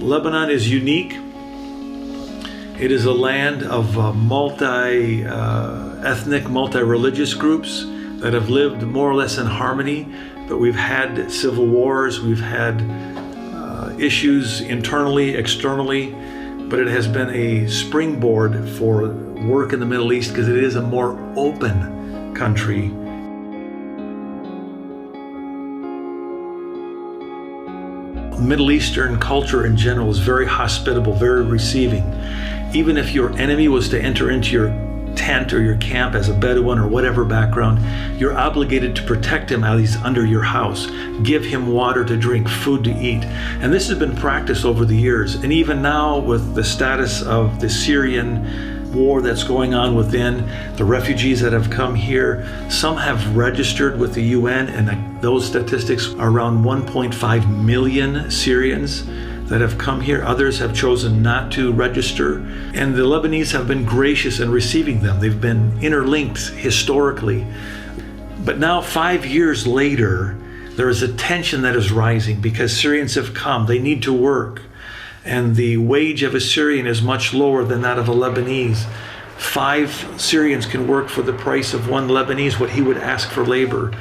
Lebanon is unique. It is a land of multi-ethnic, multi-religious groups that have lived more or less in harmony, but we've had civil wars, we've had issues internally, externally, but it has been a springboard for work in the Middle East because it is a more open country. Middle Eastern culture in general is very hospitable, very receiving. Even if your enemy was to enter into your tent or your camp as a Bedouin or whatever background, you're obligated to protect him as he's under your house, give him water to drink, food to eat. And this has been practiced over the years. And even now, with the status of the Syrian war that's going on within, the refugees that have come here, some have registered with the UN, and those statistics are around 1.5 million Syrians that have come here. Others have chosen not to register, and the Lebanese have been gracious in receiving them. They've been interlinked historically. But now, 5 years later, there is a tension that is rising because Syrians have come. They need to work, and the wage of a Syrian is much lower than that of a Lebanese. 5 Syrians can work for the price of 1 Lebanese, what he would ask for labor.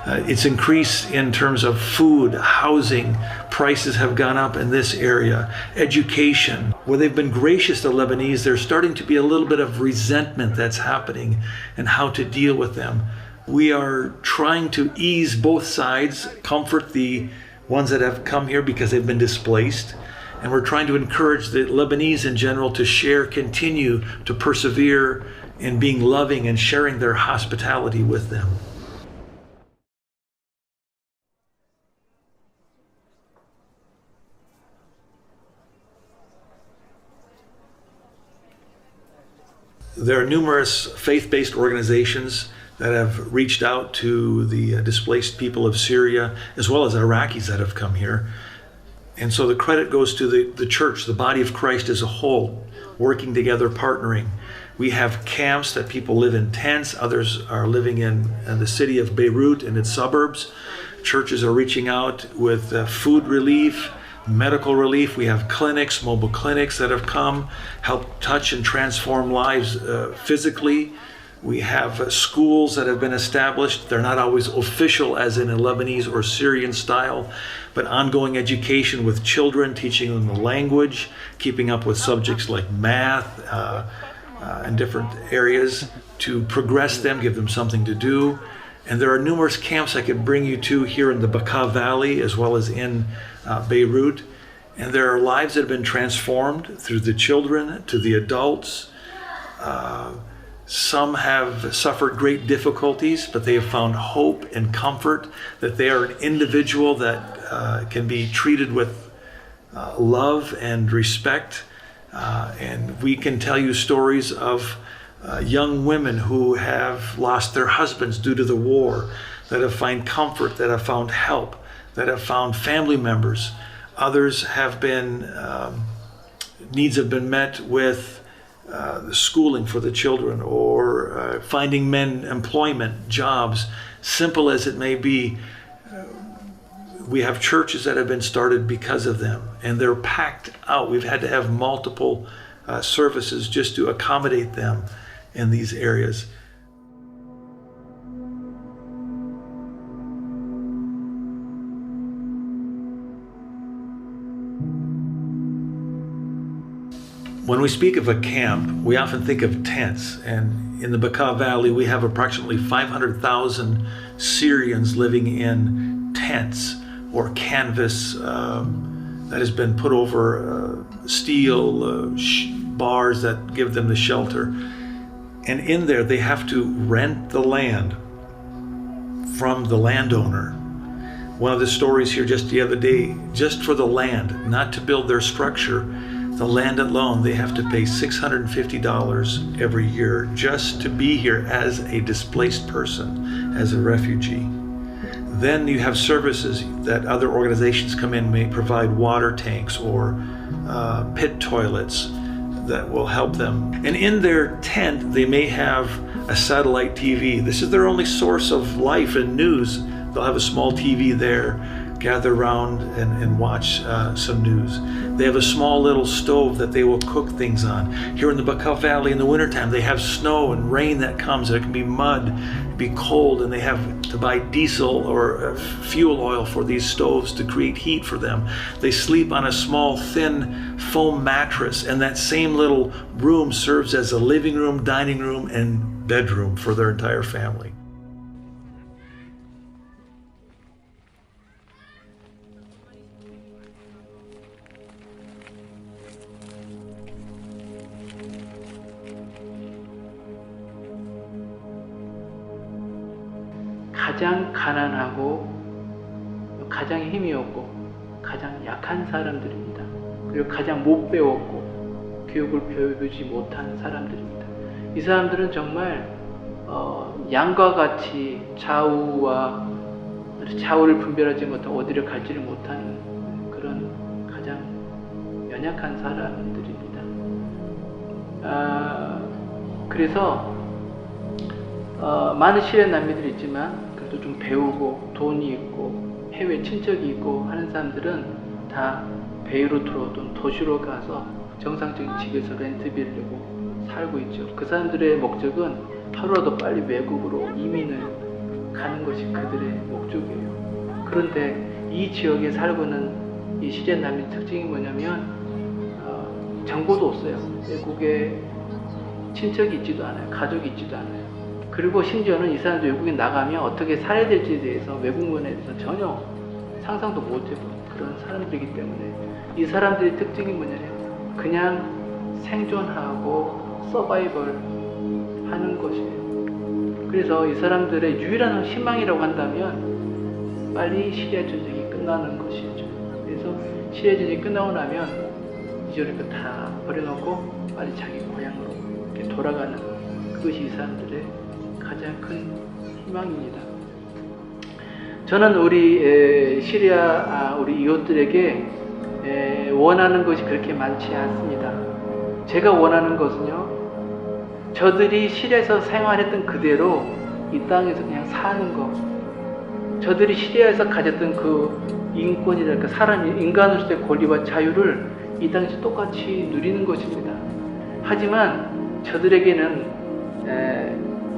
It's increased in terms of food, housing. Prices have gone up in this area. Education. Where they've been gracious to Lebanese, there's starting to be a little bit of resentment that's happening and how to deal with them. We are trying to ease both sides, comfort the ones that have come here because they've been displaced. And we're trying to encourage the Lebanese in general to share, continue to persevere in being loving and sharing their hospitality with them. There are numerous faith-based organizations that have reached out to the displaced people of Syria, as well as Iraqis that have come here. And so the credit goes to the church, the body of Christ as a whole, working together, partnering. We have camps that people live in tents. Others are living in the city of Beirut and its suburbs. Churches are reaching out with food relief, medical relief. We have clinics, mobile clinics that have come, help touch and transform lives physically. We have schools that have been established. They're not always official as in a Lebanese or Syrian style, but ongoing education with children, teaching them the language, keeping up with subjects like math and different areas to progress them, give them something to do. And there are numerous camps I could bring you to here in the Bekaa Valley as well as in Beirut. And there are lives that have been transformed through the children to the adults. Some have suffered great difficulties, but they have found hope and comfort that they are an individual that can be treated with love and respect. And we can tell you stories of young women who have lost their husbands due to the war, that have found comfort, that have found help, that have found family members. Others have been, needs have been met with the schooling for the children, or finding men employment, jobs, simple as it may be. We have churches that have been started because of them, and they're packed out. We've had to have multiple services just to accommodate them in these areas. When we speak of a camp, we often think of tents, and in the Bekaa Valley, we have approximately 500,000 Syrians living in tents or canvas that has been put over steel bars that give them the shelter. And in there, they have to rent the land from the landowner. One of the stories here just the other day, just for the land, not to build their structure, the land alone, they have to pay $650 every year just to be here as a displaced person, as a refugee. Then you have services that other organizations come in, may provide water tanks or pit toilets that will help them. And in their tent, they may have a satellite TV. This is their only source of life and news. They'll have a small TV there. gather around and watch some news. They have a small little stove that they will cook things on. Here in the Buckeye Valley in the wintertime, they have snow and rain that comes. It can be mud, be cold, and they have to buy diesel or fuel oil for these stoves to create heat for them. They sleep on a small, thin foam mattress, and that same little room serves as a living room, dining room, and bedroom for their entire family. 가장 가난하고 가장 힘이 없고 가장 약한 사람들입니다. 그리고 가장 못 배웠고 교육을 배우지 못한 사람들입니다. 이 사람들은 정말 양과 같이 좌우를 분별하지 못하고 어디를 갈지를 못하는 그런 가장 연약한 사람들입니다. 그래서 많은 시리아 난민들이 있지만 그래도 좀 배우고 돈이 있고 해외 친척이 있고 하는 사람들은 다 베이루트로 또는 도시로 가서 정상적인 집에서 렌트비를 내고 살고 있죠. 그 사람들의 목적은 하루라도 빨리 외국으로 이민을 가는 것이 그들의 목적이에요. 그런데 이 지역에 살고 있는 이 시리아 난민 특징이 뭐냐면 정보도 없어요. 외국에 친척이 있지도 않아요. 가족이 있지도 않아요. 그리고 심지어는 이 사람들 외국에 나가면 어떻게 살아야 될지에 대해서 외국문에 대해서 전혀 상상도 못 해본 그런 사람들이기 때문에 이 사람들의 특징이 뭐냐면 그냥 생존하고 서바이벌 하는 것이에요. 그래서 이 사람들의 유일한 희망이라고 한다면 빨리 시리아 전쟁이 끝나는 것이죠. 그래서 시리아 전쟁이 끝나고 나면 이전의 거 다 버려놓고 빨리 자기 고향으로 이렇게 돌아가는 그것이 이 사람들의 가장 큰 희망입니다. 저는 우리 시리아 우리 이웃들에게 원하는 것이 그렇게 많지 않습니다. 제가 원하는 것은요, 저들이 시리아에서 생활했던 그대로 이 땅에서 그냥 사는 것, 저들이 시리아에서 가졌던 그 인권이랄까 인간으로서의 권리와 자유를 이 땅에서 똑같이 누리는 것입니다. 하지만 저들에게는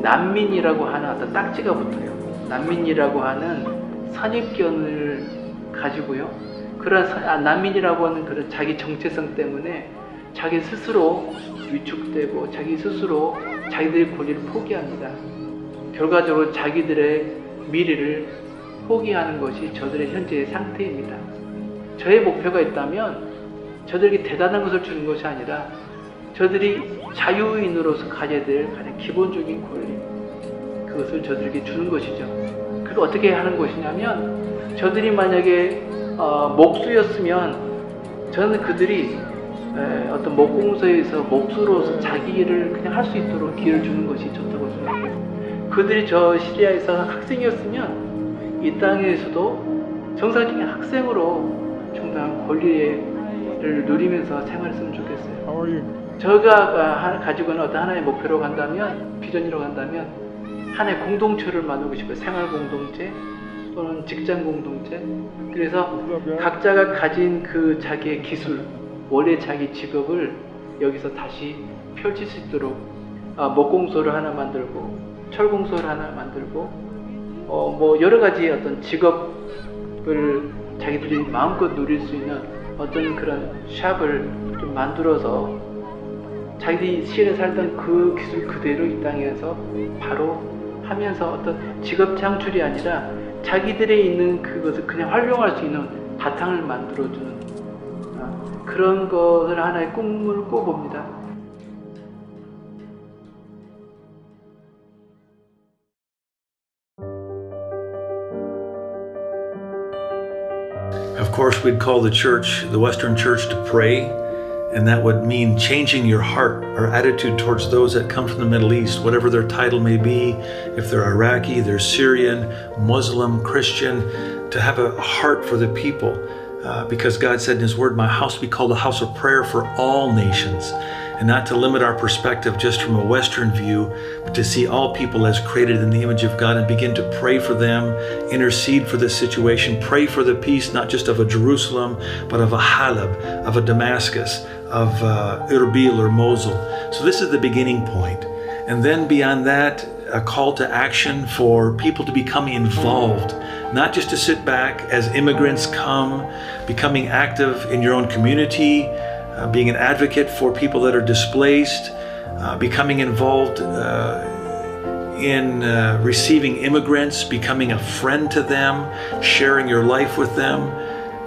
난민이라고 하는 어떤 딱지가 붙어요. 난민이라고 하는 선입견을 가지고요. 그런 난민이라고 하는 그런 자기 정체성 때문에 자기 스스로 위축되고 자기 스스로 자기들의 권리를 포기합니다. 결과적으로 자기들의 미래를 포기하는 것이 저들의 현재의 상태입니다. 저의 목표가 있다면 저들에게 대단한 것을 주는 것이 아니라 저들이 자유인으로서 가져야 될 가장 기본적인 권리, 그것을 저들에게 주는 것이죠. 그리고 어떻게 하는 것이냐면 저들이 만약에 목수였으면 저는 그들이 어떤 목공소에서 목수로서 자기 일을 그냥 할 수 있도록 기회를 주는 것이 좋다고 생각해요. 그들이 저 시리아에서 학생이었으면 이 땅에서도 정상적인 학생으로 정당한 권리를 누리면서 생활했으면 좋겠어요. 제가 가지고 있는 어떤 하나의 목표로 간다면, 비전이라고 간다면 하나의 공동체를 만들고 싶어요. 생활 공동체 또는 직장 공동체. 그래서 각자가 가진 그 자기의 기술, 원래 자기 직업을 여기서 다시 펼칠 수 있도록 목공소를 하나 만들고 철공소를 하나 만들고 뭐 여러 가지 어떤 직업을 자기들이 마음껏 누릴 수 있는 어떤 그런 샵을 좀 만들어서 자기들이 시에 살던 그 기술 그대로 이 땅에서 바로 하면서 어떤 직업 창출이 아니라 자기들의 있는 그것을 그냥 활용할 수 있는 바탕을 만들어주는 그런 것을 하나의 꿈을 꿔봅니다. Of course, we'd call the church, the Western church, to pray, and that would mean changing your heart or attitude towards those that come from the Middle East, whatever their title may be, if they're Iraqi, they're Syrian, Muslim, Christian, to have a heart for the people. Because God said in His Word, my house will be called a house of prayer for all nations. and not to limit our perspective just from a Western view, but to see all people as created in the image of God and begin to pray for them, intercede for the situation, pray for the peace, not just of a Jerusalem, but of a Halab, of a Damascus, of Erbil or Mosul. So this is the beginning point. And then beyond that, a call to action for people to become involved, not just to sit back as immigrants come, becoming active in your own community, being an advocate for people that are displaced, becoming involved in receiving immigrants, becoming a friend to them, sharing your life with them,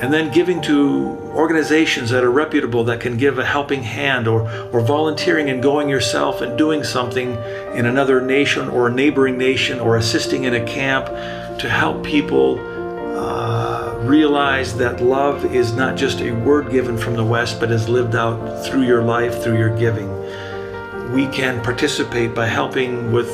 and then giving to organizations that are reputable that can give a helping hand, or volunteering and going yourself and doing something in another nation or a neighboring nation, or assisting in a camp to help people realize that love is not just a word given from the West, but is lived out through your life, through your giving. We can participate by helping with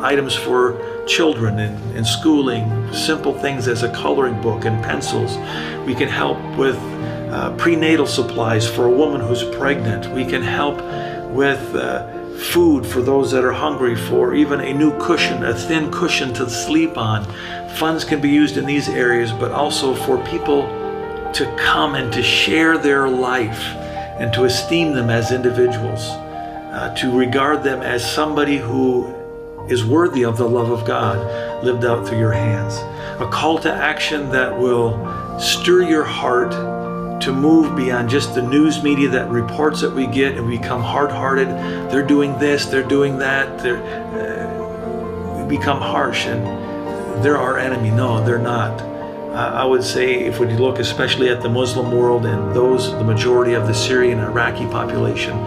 items for children in schooling, simple things as a coloring book and pencils. We can help with prenatal supplies for a woman who's pregnant. We can help with food for those that are hungry, for even a new cushion, a thin cushion to sleep on. Funds can be used in these areas, but also for people to come and to share their life and to esteem them as individuals, to regard them as somebody who is worthy of the love of God lived out through your hands. A call to action that will stir your heart to move beyond just the news media that reports that we get and we become hard-hearted. They're doing this, they're doing that. We become harsh and they're our enemy. No, they're not. I would say if we look especially at the Muslim world and the majority of the Syrian and Iraqi population,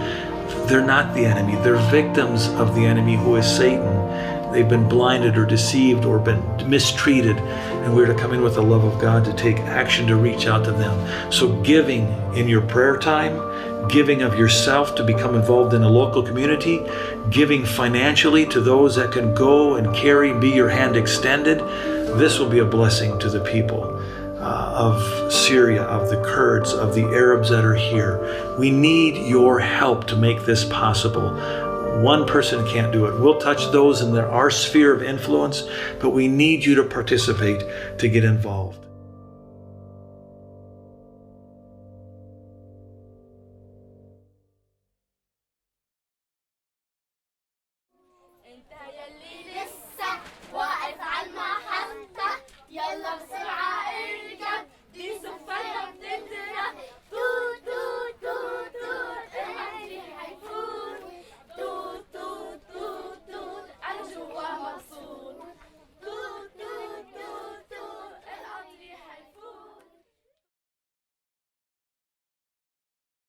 they're not the enemy. They're victims of the enemy, who is Satan. They've been blinded or deceived or been mistreated, and we're to come in with the love of God to take action to reach out to them. So giving in your prayer time, giving of yourself to become involved in a local community, giving financially to those that can go and carry and be your hand extended, this will be a blessing to the people of Syria, of the Kurds, of the Arabs that are here. We need your help to make this possible. One person can't do it. We'll touch those in our sphere of influence, but we need you to participate, to get involved.